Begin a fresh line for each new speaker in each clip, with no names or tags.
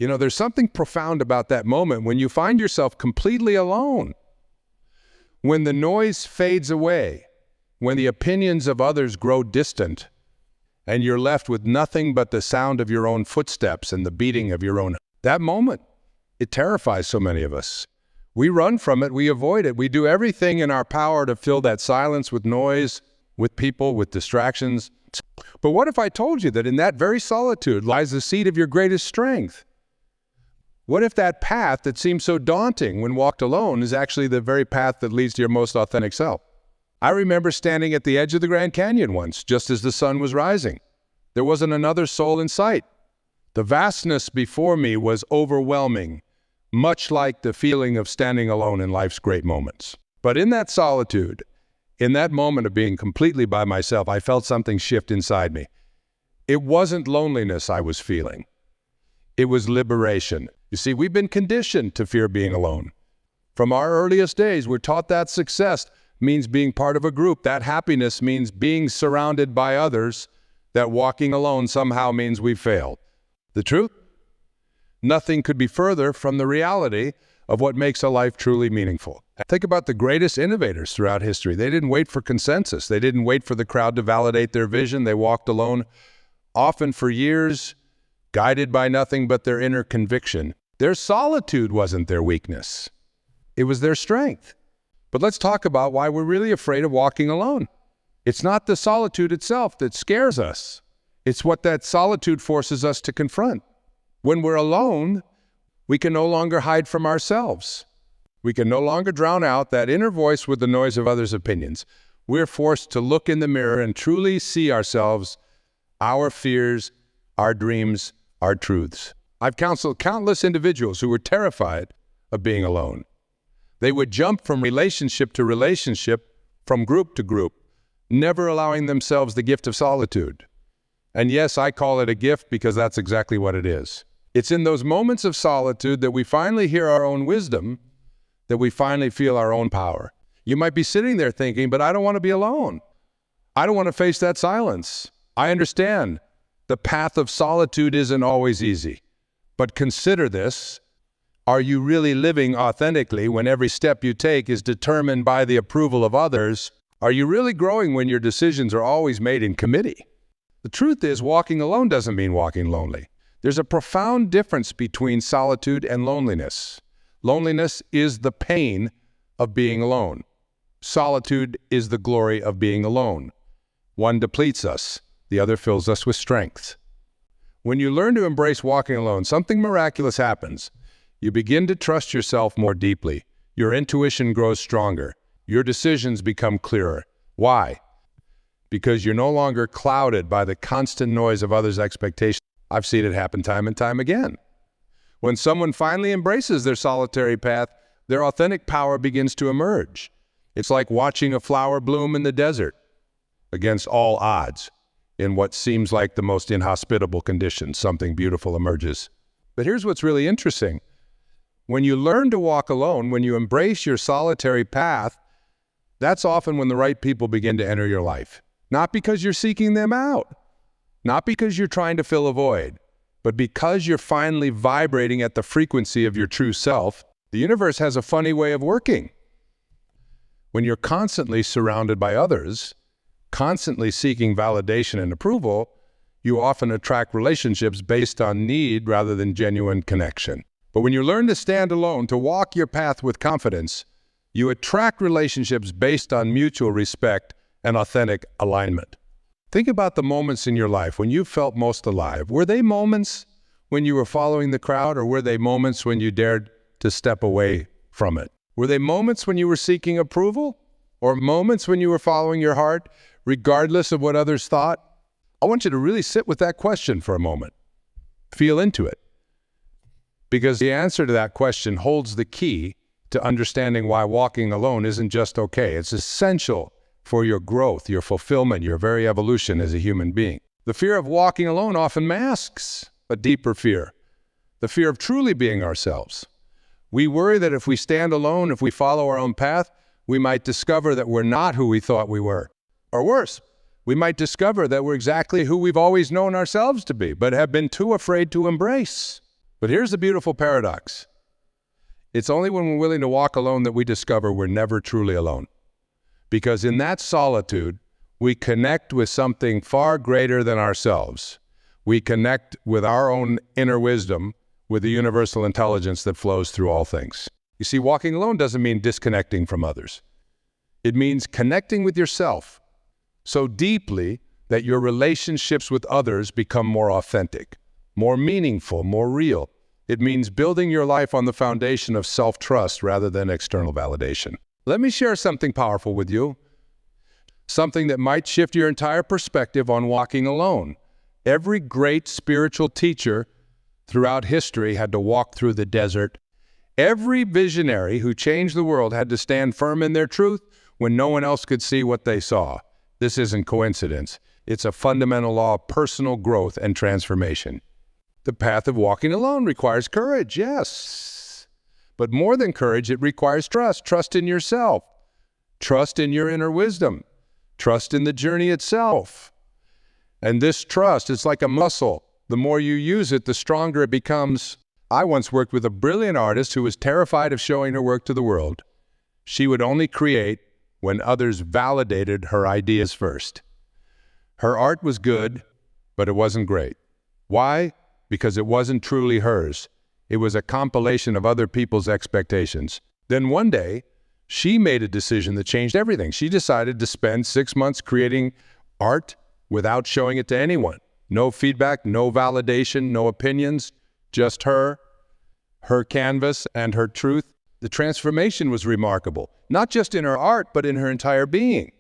You know, there's something profound about that moment when you find yourself completely alone. When the noise fades away, when the opinions of others grow distant, and you're left with nothing but the sound of your own footsteps and the beating of your own. That moment, it terrifies so many of us. We run from it, we avoid it, we do everything in our power to fill that silence with noise, with people, with distractions. But what if I told you that in that very solitude lies the seat of your greatest strength? What if that path that seems so daunting when walked alone is actually the very path that leads to your most authentic self? I remember standing at the edge of the Grand Canyon once, just as the sun was rising. There wasn't another soul in sight. The vastness before me was overwhelming, much like the feeling of standing alone in life's great moments. But in that solitude, in that moment of being completely by myself, I felt something shift inside me. It wasn't loneliness I was feeling. It was liberation. You see, we've been conditioned to fear being alone. From our earliest days, we're taught that success means being part of a group, that happiness means being surrounded by others, that walking alone somehow means we failed. The truth? Nothing could be further from the reality of what makes a life truly meaningful. Think about the greatest innovators throughout history. They didn't wait for consensus. They didn't wait for the crowd to validate their vision. They walked alone, often for years, guided by nothing but their inner conviction. Their solitude wasn't their weakness. It was their strength. But let's talk about why we're really afraid of walking alone. It's not the solitude itself that scares us. It's what that solitude forces us to confront. When we're alone, we can no longer hide from ourselves. We can no longer drown out that inner voice with the noise of others' opinions. We're forced to look in the mirror and truly see ourselves, our fears, our dreams, our truths. I've counseled countless individuals who were terrified of being alone. They would jump from relationship to relationship, from group to group, never allowing themselves the gift of solitude. And yes, I call it a gift because that's exactly what it is. It's in those moments of solitude that we finally hear our own wisdom, that we finally feel our own power. You might be sitting there thinking, but I don't want to be alone. I don't want to face that silence. I understand the path of solitude isn't always easy. But consider this. Are you really living authentically when every step you take is determined by the approval of others? Are you really growing when your decisions are always made in committee? The truth is, walking alone doesn't mean walking lonely. There's a profound difference between solitude and loneliness. Loneliness is the pain of being alone. Solitude is the glory of being alone. One depletes us, the other fills us with strength. When you learn to embrace walking alone, something miraculous happens. You begin to trust yourself more deeply. Your intuition grows stronger. Your decisions become clearer. Why? Because you're no longer clouded by the constant noise of others' expectations. I've seen it happen time and time again. When someone finally embraces their solitary path, their authentic power begins to emerge. It's like watching a flower bloom in the desert, against all odds. In what seems like the most inhospitable conditions, something beautiful emerges. But here's what's really interesting. When you learn to walk alone, when you embrace your solitary path, that's often when the right people begin to enter your life. Not because you're seeking them out, not because you're trying to fill a void, but because you're finally vibrating at the frequency of your true self. The universe has a funny way of working. When you're constantly surrounded by others, constantly seeking validation and approval, you often attract relationships based on need rather than genuine connection. But when you learn to stand alone, to walk your path with confidence, you attract relationships based on mutual respect and authentic alignment. Think about the moments in your life when you felt most alive. Were they moments when you were following the crowd, or were they moments when you dared to step away from it? Were they moments when you were seeking approval, or moments when you were following your heart, regardless of what others thought? I want you to really sit with that question for a moment. Feel into it. Because the answer to that question holds the key to understanding why walking alone isn't just okay. It's essential for your growth, your fulfillment, your very evolution as a human being. The fear of walking alone often masks a deeper fear, the fear of truly being ourselves. We worry that if we stand alone, if we follow our own path, we might discover that we're not who we thought we were. Or worse, we might discover that we're exactly who we've always known ourselves to be, but have been too afraid to embrace. But here's the beautiful paradox. It's only when we're willing to walk alone that we discover we're never truly alone. Because in that solitude, we connect with something far greater than ourselves. We connect with our own inner wisdom, with the universal intelligence that flows through all things. You see, walking alone doesn't mean disconnecting from others. It means connecting with yourself so deeply that your relationships with others become more authentic, more meaningful, more real. It means building your life on the foundation of self-trust rather than external validation. Let me share something powerful with you, something that might shift your entire perspective on walking alone. Every great spiritual teacher throughout history had to walk through the desert. Every visionary who changed the world had to stand firm in their truth when no one else could see what they saw. This isn't coincidence. It's a fundamental law of personal growth and transformation. The path of walking alone requires courage, yes. But more than courage, it requires trust. Trust in yourself. Trust in your inner wisdom. Trust in the journey itself. And this trust is like a muscle. The more you use it, the stronger it becomes. I once worked with a brilliant artist who was terrified of showing her work to the world. She would only create when others validated her ideas first. Her art was good, but it wasn't great. Why? Because it wasn't truly hers. It was a compilation of other people's expectations. Then one day, she made a decision that changed everything. She decided to spend 6 months creating art without showing it to anyone. No feedback, no validation, no opinions, just her canvas, and her truth. The transformation was remarkable, not just in her art, but in her entire being.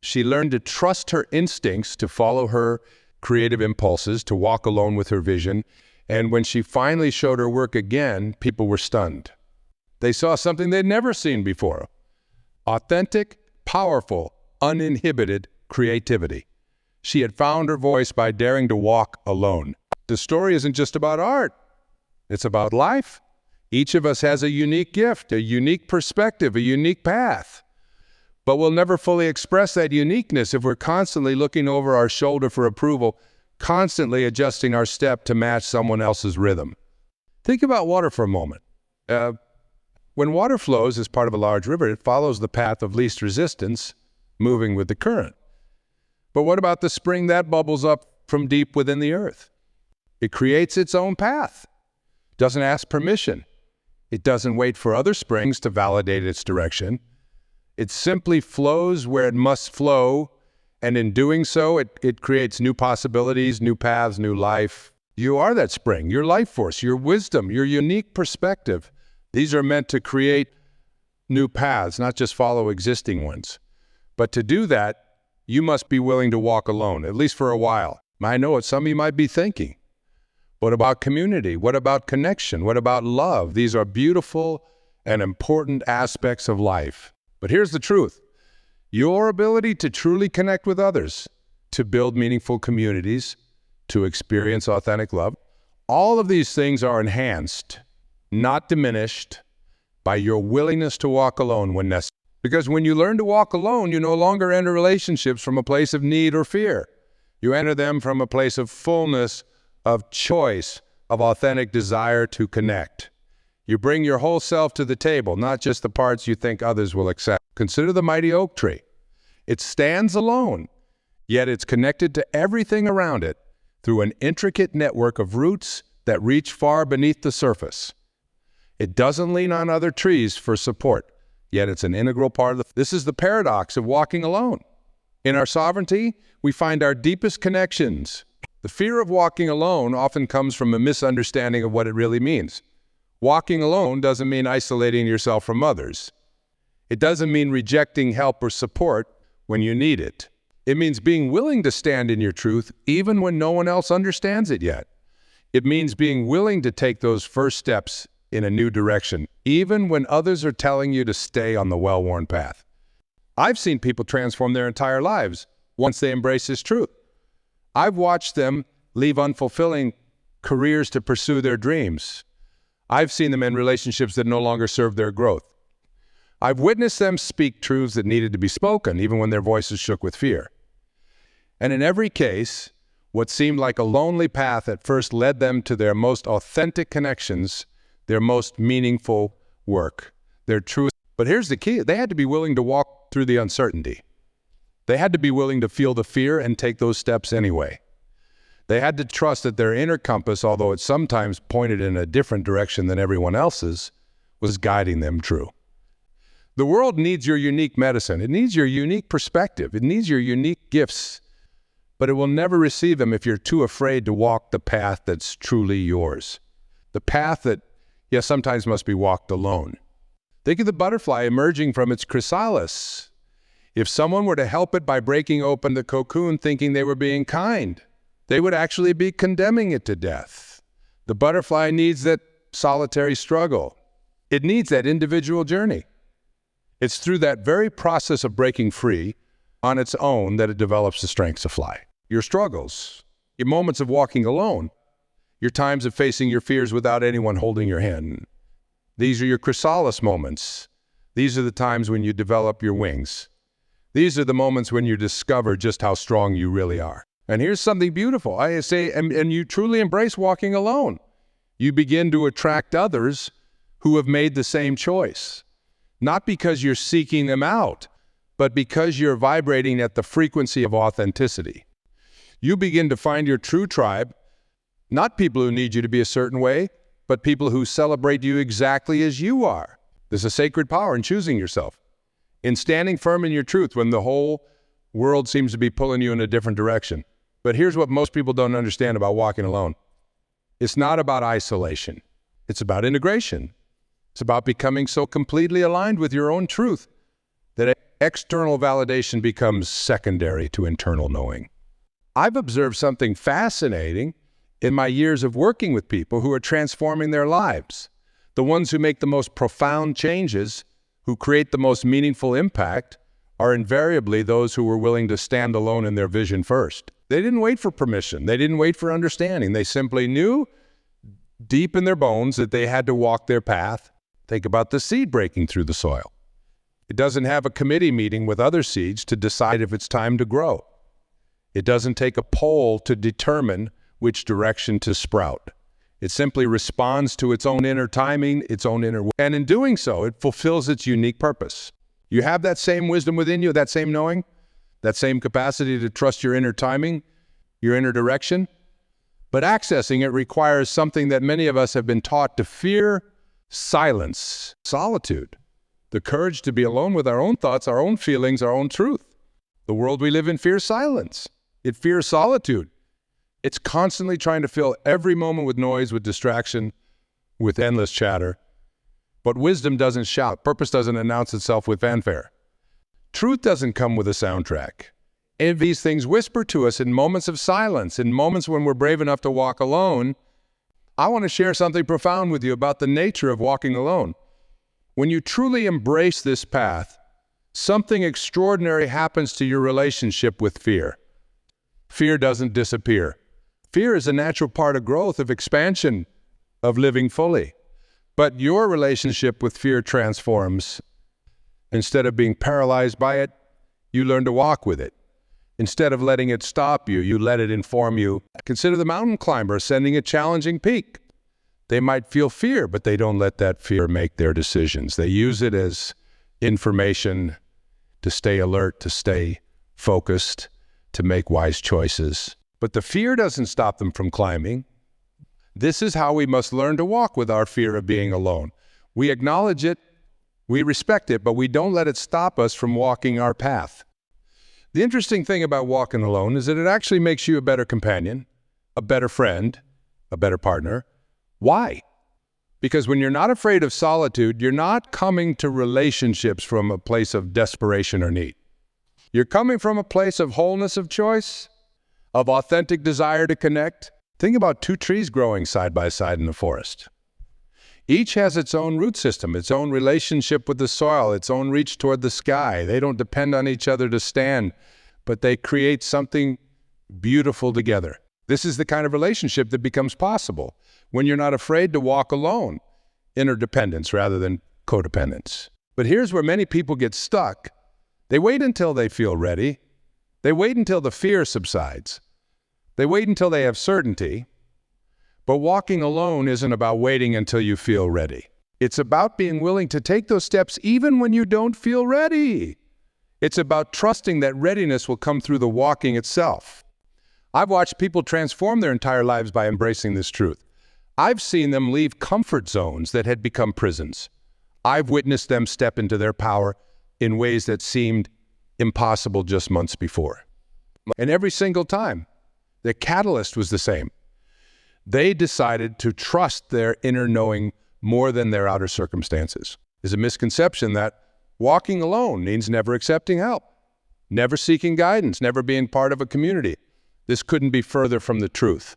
She learned to trust her instincts, to follow her creative impulses, to walk alone with her vision. And when she finally showed her work again, people were stunned. They saw something they'd never seen before. Authentic, powerful, uninhibited creativity. She had found her voice by daring to walk alone. The story isn't just about art. It's about life. Each of us has a unique gift, a unique perspective, a unique path. But we'll never fully express that uniqueness if we're constantly looking over our shoulder for approval, constantly adjusting our step to match someone else's rhythm. Think about water for a moment. When water flows as part of a large river, it follows the path of least resistance, moving with the current. But what about the spring that bubbles up from deep within the earth? It creates its own path, doesn't ask permission. It doesn't wait for other springs to validate its direction. It simply flows where it must flow, and in doing so, it creates new possibilities, new paths, new life. You are that spring, your life force, your wisdom, your unique perspective. These are meant to create new paths, not just follow existing ones. But to do that, you must be willing to walk alone, at least for a while. I know what some of you might be thinking. What about community? What about connection? What about love? These are beautiful and important aspects of life. But here's the truth. Your ability to truly connect with others, to build meaningful communities, to experience authentic love, all of these things are enhanced, not diminished, by your willingness to walk alone when necessary. Because when you learn to walk alone, you no longer enter relationships from a place of need or fear. You enter them from a place of fullness, of choice, of authentic desire to connect. You bring your whole self to the table, not just the parts you think others will accept. Consider the mighty oak tree. It stands alone, yet it's connected to everything around it through an intricate network of roots that reach far beneath the surface. It doesn't lean on other trees for support, yet it's an integral part of the... This is the paradox of walking alone. In our sovereignty, we find our deepest connections. The fear of walking alone often comes from a misunderstanding of what it really means. Walking alone doesn't mean isolating yourself from others. It doesn't mean rejecting help or support when you need it. It means being willing to stand in your truth even when no one else understands it yet. It means being willing to take those first steps in a new direction, even when others are telling you to stay on the well-worn path. I've seen people transform their entire lives once they embrace this truth. I've watched them leave unfulfilling careers to pursue their dreams. I've seen them in relationships that no longer serve their growth. I've witnessed them speak truths that needed to be spoken, even when their voices shook with fear. And in every case, What seemed like a lonely path at first led them to their most authentic connections, their most meaningful work, their truth. But here's the key. They had to be willing to walk through the uncertainty. They had to be willing to feel the fear and take those steps anyway. They had to trust that their inner compass, although it sometimes pointed in a different direction than everyone else's, was guiding them true. The world needs your unique medicine. It needs your unique perspective. It needs your unique gifts. But it will never receive them if you're too afraid to walk the path that's truly yours. The path that, yes, sometimes must be walked alone. Think of the butterfly emerging from its chrysalis. If someone were to help it by breaking open the cocoon thinking they were being kind, they would actually be condemning it to death. The butterfly needs that solitary struggle. It needs that individual journey. It's through that very process of breaking free on its own that it develops the strength to fly. Your struggles, your moments of walking alone, your times of facing your fears without anyone holding your hand. These are your chrysalis moments. These are the times when you develop your wings. These are the moments when you discover just how strong you really are. And here's something beautiful. I say, and you truly embrace walking alone. You begin to attract others who have made the same choice. Not because you're seeking them out, but because you're vibrating at the frequency of authenticity. You begin to find your true tribe, not people who need you to be a certain way, but people who celebrate you exactly as you are. There's a sacred power in choosing yourself, in standing firm in your truth when the whole world seems to be pulling you in a different direction. But here's what most people don't understand about walking alone. It's not about isolation. It's about integration. It's about becoming so completely aligned with your own truth that external validation becomes secondary to internal knowing. I've observed something fascinating in my years of working with people who are transforming their lives. The ones who make the most profound changes, who create the most meaningful impact, are invariably those who were willing to stand alone in their vision first. They didn't wait for permission. They didn't wait for understanding. They simply knew deep in their bones that they had to walk their path. Think about the seed breaking through the soil. It doesn't have a committee meeting with other seeds to decide if it's time to grow. It doesn't take a poll to determine which direction to sprout. It simply responds to its own inner timing, its own inner will. And in doing so, it fulfills its unique purpose. You have that same wisdom within you, that same knowing, that same capacity to trust your inner timing, your inner direction. But accessing it requires something that many of us have been taught to fear: silence, solitude, the courage to be alone with our own thoughts, our own feelings, our own truth. The world we live in fears silence. It fears solitude. It's constantly trying to fill every moment with noise, with distraction, with endless chatter. But wisdom doesn't shout. Purpose doesn't announce itself with fanfare. Truth doesn't come with a soundtrack. And these things whisper to us in moments of silence, in moments when we're brave enough to walk alone. I want to share something profound with you about the nature of walking alone. When you truly embrace this path, something extraordinary happens to your relationship with fear. Fear doesn't disappear. Fear is a natural part of growth, of expansion, of living fully. But your relationship with fear transforms. Instead of being paralyzed by it, you learn to walk with it. Instead of letting it stop you, you let it inform you. Consider the mountain climber ascending a challenging peak. They might feel fear, but they don't let that fear make their decisions. They use it as information to stay alert, to stay focused, to make wise choices. But the fear doesn't stop them from climbing. This is how we must learn to walk with our fear of being alone. We acknowledge it, we respect it, but we don't let it stop us from walking our path. The interesting thing about walking alone is that it actually makes you a better companion, a better friend, a better partner. Why? Because when you're not afraid of solitude, you're not coming to relationships from a place of desperation or need. You're coming from a place of wholeness of choice, of authentic desire to connect. Think about two trees growing side by side in the forest. Each has its own root system, its own relationship with the soil, its own reach toward the sky. They don't depend on each other to stand, but they create something beautiful together. This is the kind of relationship that becomes possible when you're not afraid to walk alone. Interdependence rather than codependence. But here's where many people get stuck. They wait until they feel ready. They wait until the fear subsides. They wait until they have certainty, but walking alone isn't about waiting until you feel ready. It's about being willing to take those steps even when you don't feel ready. It's about trusting that readiness will come through the walking itself. I've watched people transform their entire lives by embracing this truth. I've seen them leave comfort zones that had become prisons. I've witnessed them step into their power in ways that seemed impossible just months before. And every single time, the catalyst was the same. They decided to trust their inner knowing more than their outer circumstances. There's a misconception that walking alone means never accepting help, never seeking guidance, never being part of a community. This couldn't be further from the truth.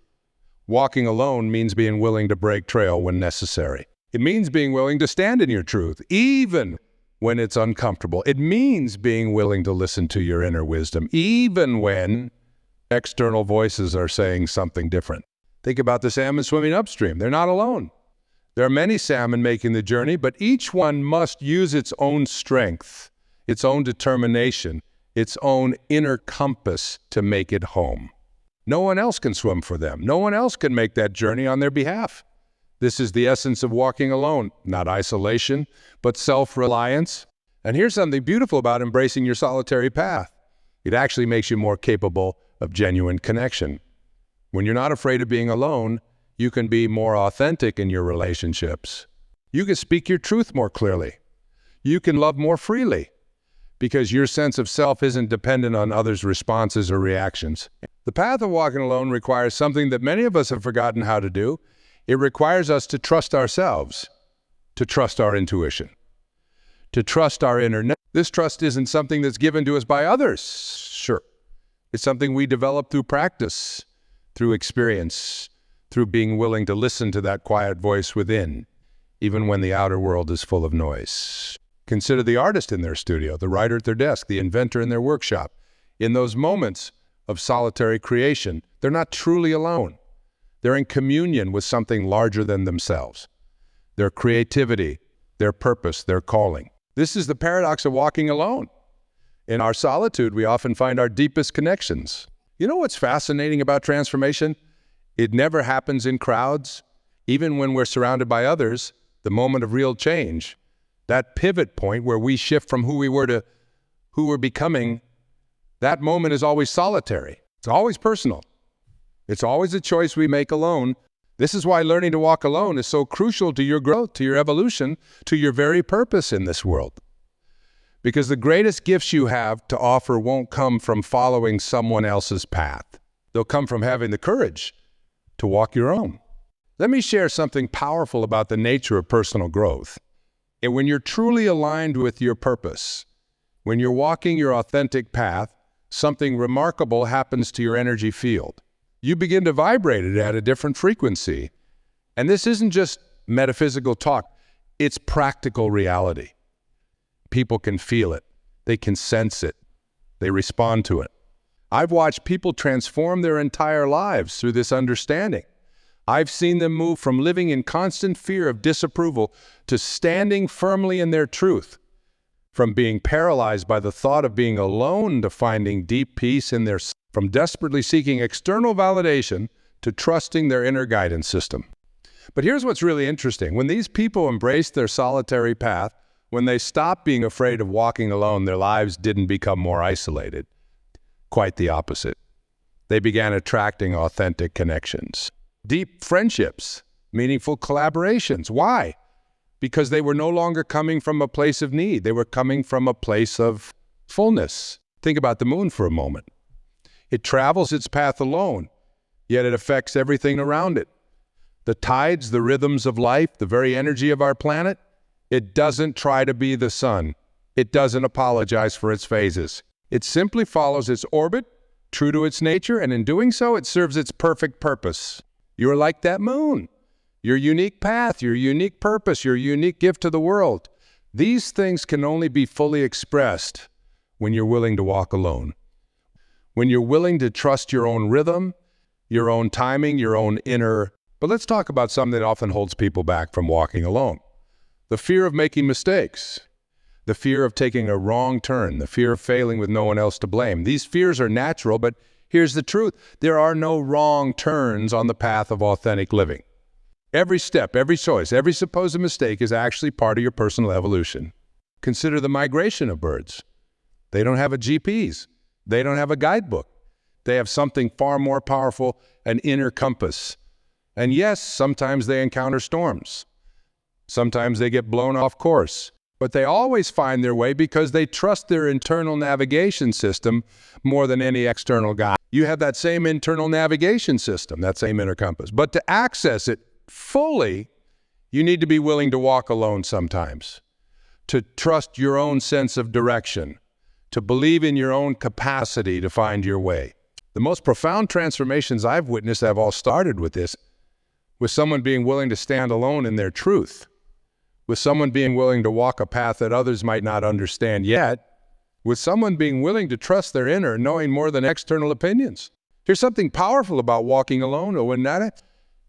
Walking alone means being willing to break trail when necessary. It means being willing to stand in your truth, even when it's uncomfortable. It means being willing to listen to your inner wisdom, even when external voices are saying something different. Think about the salmon swimming upstream. They're not alone. There are many salmon making the journey, but each one must use its own strength, its own determination, its own inner compass to make it home. No one else can swim for them. No one else can make that journey on their behalf. This is the essence of walking alone, not isolation, but self-reliance. And here's something beautiful about embracing your solitary path. It actually makes you more capable of genuine connection. When you're not afraid of being alone, you can be more authentic in your relationships. You can speak your truth more clearly. You can love more freely because your sense of self isn't dependent on others' responses or reactions. The path of walking alone requires something that many of us have forgotten how to do. It requires us to trust ourselves, to trust our intuition, to trust our inner knowing. This trust isn't something that's given to us by others. Sure. It's something we develop through practice, through experience, through being willing to listen to that quiet voice within, even when the outer world is full of noise. Consider the artist in their studio, the writer at their desk, the inventor in their workshop. In those moments of solitary creation, they're not truly alone. They're in communion with something larger than themselves. Their creativity, their purpose, their calling. This is the paradox of walking alone. In our solitude, we often find our deepest connections. You know what's fascinating about transformation? It never happens in crowds. Even when we're surrounded by others, the moment of real change, that pivot point where we shift from who we were to who we're becoming, that moment is always solitary. It's always personal. It's always a choice we make alone. This is why learning to walk alone is so crucial to your growth, to your evolution, to your very purpose in this world. Because the greatest gifts you have to offer won't come from following someone else's path. They'll come from having the courage to walk your own. Let me share something powerful about the nature of personal growth. And when you're truly aligned with your purpose, when you're walking your authentic path, something remarkable happens to your energy field. You begin to vibrate it at a different frequency. And this isn't just metaphysical talk, it's practical reality. People can feel it, they can sense it, they respond to it. I've watched people transform their entire lives through this understanding. I've seen them move from living in constant fear of disapproval to standing firmly in their truth, from being paralyzed by the thought of being alone to finding deep peace in their, from desperately seeking external validation to trusting their inner guidance system. But here's what's really interesting. When these people embraced their solitary path, when they stopped being afraid of walking alone, their lives didn't become more isolated. Quite the opposite. They began attracting authentic connections, deep friendships, meaningful collaborations. Why? Because they were no longer coming from a place of need. They were coming from a place of fullness. Think about the moon for a moment. It travels its path alone, yet it affects everything around it. The tides, the rhythms of life, the very energy of our planet. It doesn't try to be the sun. It doesn't apologize for its phases. It simply follows its orbit, true to its nature, and in doing so, it serves its perfect purpose. You're like that moon. Your unique path, your unique purpose, your unique gift to the world. These things can only be fully expressed when you're willing to walk alone. When you're willing to trust your own rhythm, your own timing, your own inner. But let's talk about something that often holds people back from walking alone. The fear of making mistakes, the fear of taking a wrong turn, the fear of failing with no one else to blame. These fears are natural, but Here's the truth. There are no wrong turns on the path of authentic living. Every step, every choice, every supposed mistake is actually part of your personal evolution. Consider the migration of birds. They don't have a GPS. They don't have a guidebook. They have something far more powerful, an inner compass. And yes, sometimes they encounter storms. Sometimes they get blown off course. But they always find their way because they trust their internal navigation system more than any external guide. You have that same internal navigation system, that same inner compass. But to access it fully, you need to be willing to walk alone sometimes, to trust your own sense of direction, to believe in your own capacity to find your way. The most profound transformations I've witnessed have all started with this, with someone being willing to stand alone in their truth, with someone being willing to walk a path that others might not understand yet, with someone being willing to trust their inner, knowing more than external opinions. Here's something powerful about walking alone, Owen.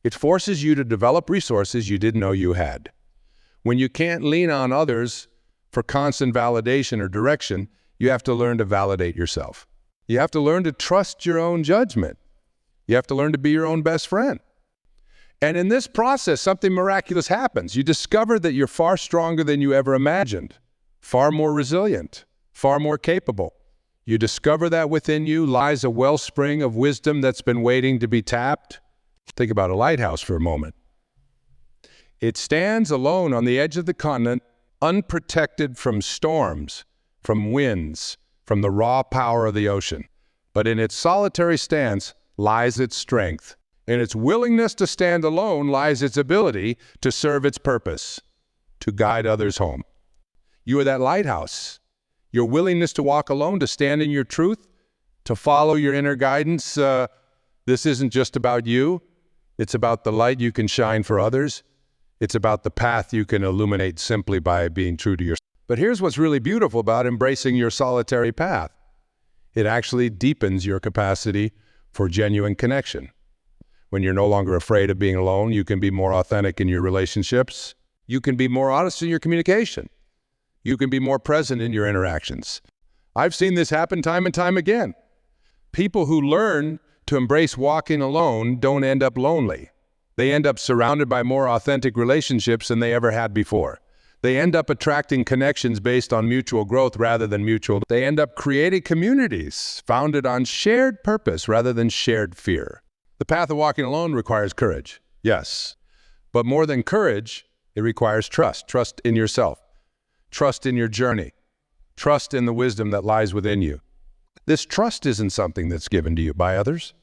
It forces you to develop resources you didn't know you had. When you can't lean on others for constant validation or direction, you have to learn to validate yourself. You have to learn to trust your own judgment. You have to learn to be your own best friend. And in this process, something miraculous happens. You discover that you're far stronger than you ever imagined, far more resilient, far more capable. You discover that within you lies a wellspring of wisdom that's been waiting to be tapped. Think about a lighthouse for a moment. It stands alone on the edge of the continent, unprotected from storms, from winds, from the raw power of the ocean. But in its solitary stance lies its strength. In its willingness to stand alone lies its ability to serve its purpose, to guide others home. You are that lighthouse. Your willingness to walk alone, to stand in your truth, to follow your inner guidance. This isn't just about you. It's about the light you can shine for others. It's about the path you can illuminate simply by being true to yourself. But here's what's really beautiful about embracing your solitary path. It actually deepens your capacity for genuine connection. When you're no longer afraid of being alone, you can be more authentic in your relationships. You can be more honest in your communication. You can be more present in your interactions. I've seen this happen time and time again. People who learn to embrace walking alone don't end up lonely. They end up surrounded by more authentic relationships than they ever had before. They end up attracting connections based on mutual growth rather than mutual. They end up creating communities founded on shared purpose rather than shared fear. The path of walking alone requires courage, yes. But more than courage, it requires trust. Trust in yourself. Trust in your journey. Trust in the wisdom that lies within you. This trust isn't something that's given to you by others.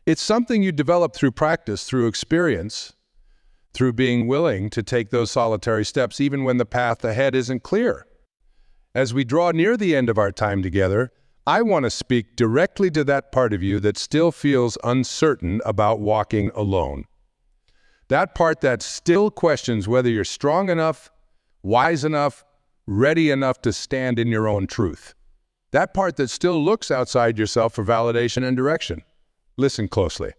It's something you develop through practice, through experience, through being willing to take those solitary steps even when the path ahead isn't clear. As we draw near the end of our time together, I want to speak directly to that part of you that still feels uncertain about walking alone. That part that still questions whether you're strong enough, wise enough, ready enough to stand in your own truth. That part that still looks outside yourself for validation and direction. Listen closely,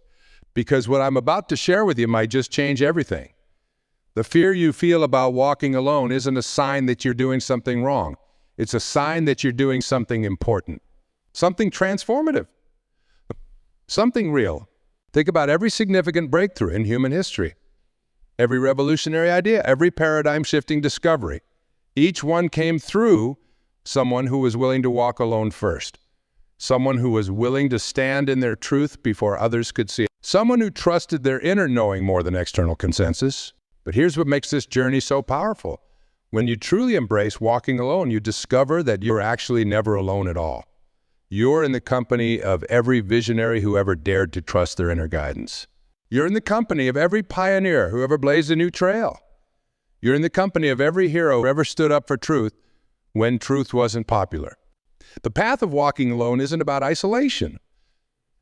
because what I'm about to share with you might just change everything. The fear you feel about walking alone isn't a sign that you're doing something wrong. It's a sign that you're doing something important, something transformative, something real. Think about every significant breakthrough in human history, every revolutionary idea, every paradigm-shifting discovery. Each one came through someone who was willing to walk alone first. Someone who was willing to stand in their truth before others could see it. Someone who trusted their inner knowing more than external consensus. But here's what makes this journey so powerful. When you truly embrace walking alone, you discover that you're actually never alone at all. You're in the company of every visionary who ever dared to trust their inner guidance. You're in the company of every pioneer who ever blazed a new trail. You're in the company of every hero who ever stood up for truth when truth wasn't popular. The path of walking alone isn't about isolation.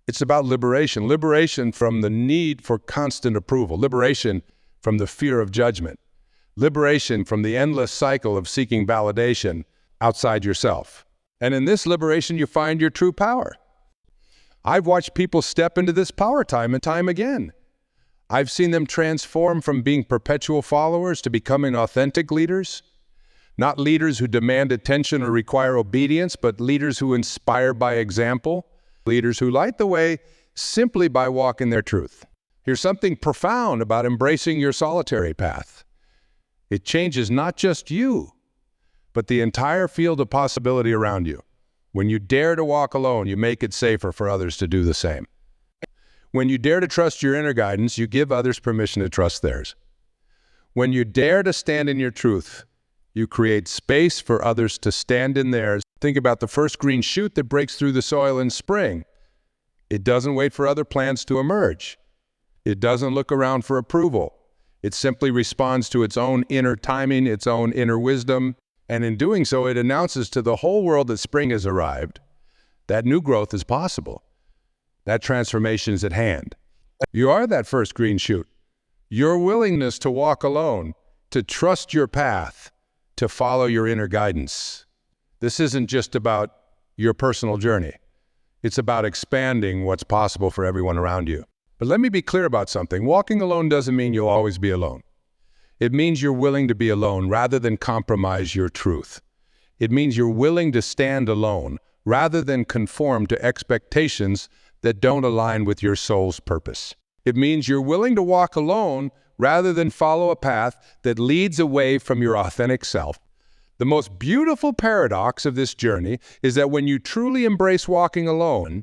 It's about liberation. Liberation from the need for constant approval. Liberation from the fear of judgment. Liberation from the endless cycle of seeking validation outside yourself. And in this liberation, you find your true power. I've watched people step into this power time and time again. I've seen them transform from being perpetual followers to becoming authentic leaders. Not leaders who demand attention or require obedience, but leaders who inspire by example. Leaders who light the way simply by walking their truth. Here's something profound about embracing your solitary path. It changes not just you, but the entire field of possibility around you. When you dare to walk alone, you make it safer for others to do the same. When you dare to trust your inner guidance, you give others permission to trust theirs. When you dare to stand in your truth, you create space for others to stand in theirs. Think about the first green shoot that breaks through the soil in spring. It doesn't wait for other plants to emerge. It doesn't look around for approval. It simply responds to its own inner timing, its own inner wisdom, and in doing so, it announces to the whole world that spring has arrived, that new growth is possible, that transformation is at hand. You are that first green shoot. Your willingness to walk alone, to trust your path, to follow your inner guidance. This isn't just about your personal journey. It's about expanding what's possible for everyone around you. But let me be clear about something. Walking alone doesn't mean you'll always be alone. It means you're willing to be alone rather than compromise your truth. It means you're willing to stand alone rather than conform to expectations that don't align with your soul's purpose. It means you're willing to walk alone rather than follow a path that leads away from your authentic self. The most beautiful paradox of this journey is that when you truly embrace walking alone,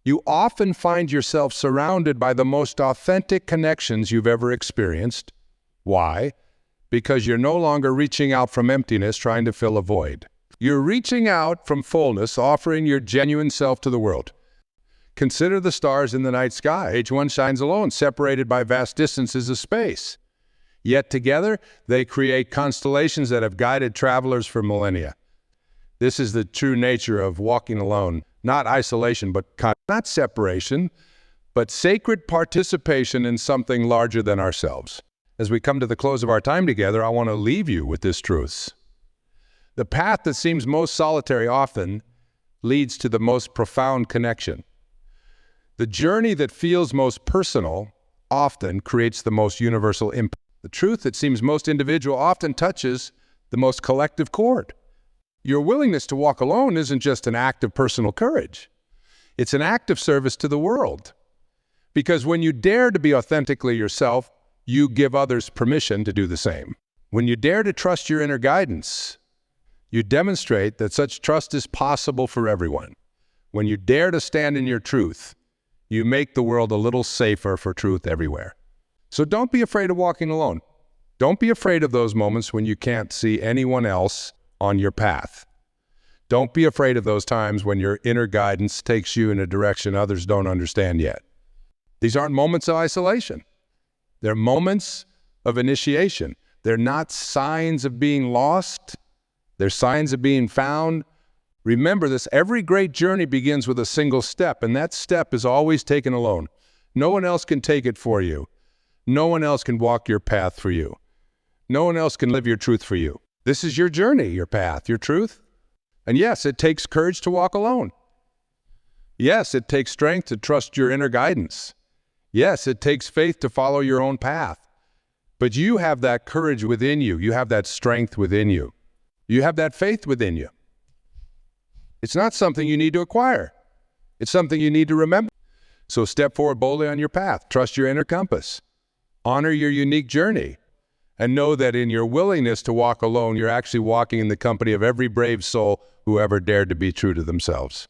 you often find yourself surrounded by the most authentic connections you've ever experienced. Why? Because you're no longer reaching out from emptiness trying to fill a void. You're reaching out from fullness, offering your genuine self to the world. Consider the stars in the night sky. Each one shines alone, separated by vast distances of space. Yet together, they create constellations that have guided travelers for millennia. This is the true nature of walking alone. Not isolation, but not separation, but sacred participation in something larger than ourselves. As we come to the close of our time together, I want to leave you with this truth. The path that seems most solitary often leads to the most profound connection. The journey that feels most personal often creates the most universal impact. The truth that seems most individual often touches the most collective chord. Your willingness to walk alone isn't just an act of personal courage. It's an act of service to the world. Because when you dare to be authentically yourself, you give others permission to do the same. When you dare to trust your inner guidance, you demonstrate that such trust is possible for everyone. When you dare to stand in your truth, you make the world a little safer for truth everywhere. So don't be afraid of walking alone. Don't be afraid of those moments when you can't see anyone else on your path. Don't be afraid of those times when your inner guidance takes you in a direction others don't understand yet. These aren't moments of isolation. They're moments of initiation. They're not signs of being lost. They're signs of being found. Remember this, every great journey begins with a single step, and that step is always taken alone. No one else can take it for you. No one else can walk your path for you. No one else can live your truth for you. This is your journey, your path, your truth. And yes, it takes courage to walk alone. Yes, it takes strength to trust your inner guidance. Yes, it takes faith to follow your own path. But you have that courage within you. You have that strength within you. You have that faith within you. It's not something you need to acquire. It's something you need to remember. So step forward boldly on your path. Trust your inner compass. Honor your unique journey. And know that in your willingness to walk alone, you're actually walking in the company of every brave soul who ever dared to be true to themselves.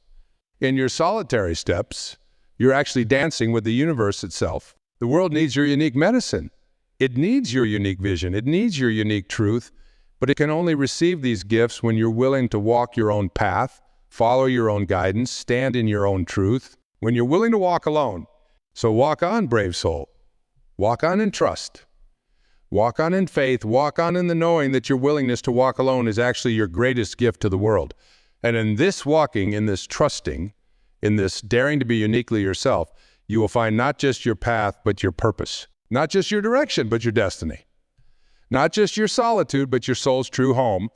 In your solitary steps, you're actually dancing with the universe itself. The world needs your unique medicine. It needs your unique vision. It needs your unique truth. But it can only receive these gifts when you're willing to walk your own path, follow your own guidance, stand in your own truth, when you're willing to walk alone. So walk on, brave soul. Walk on in trust. Walk on in faith. Walk on in the knowing that your willingness to walk alone is actually your greatest gift to the world. And in this walking, in this trusting, in this daring to be uniquely yourself, you will find not just your path, but your purpose. Not just your direction, but your destiny. Not just your solitude, but your soul's true home.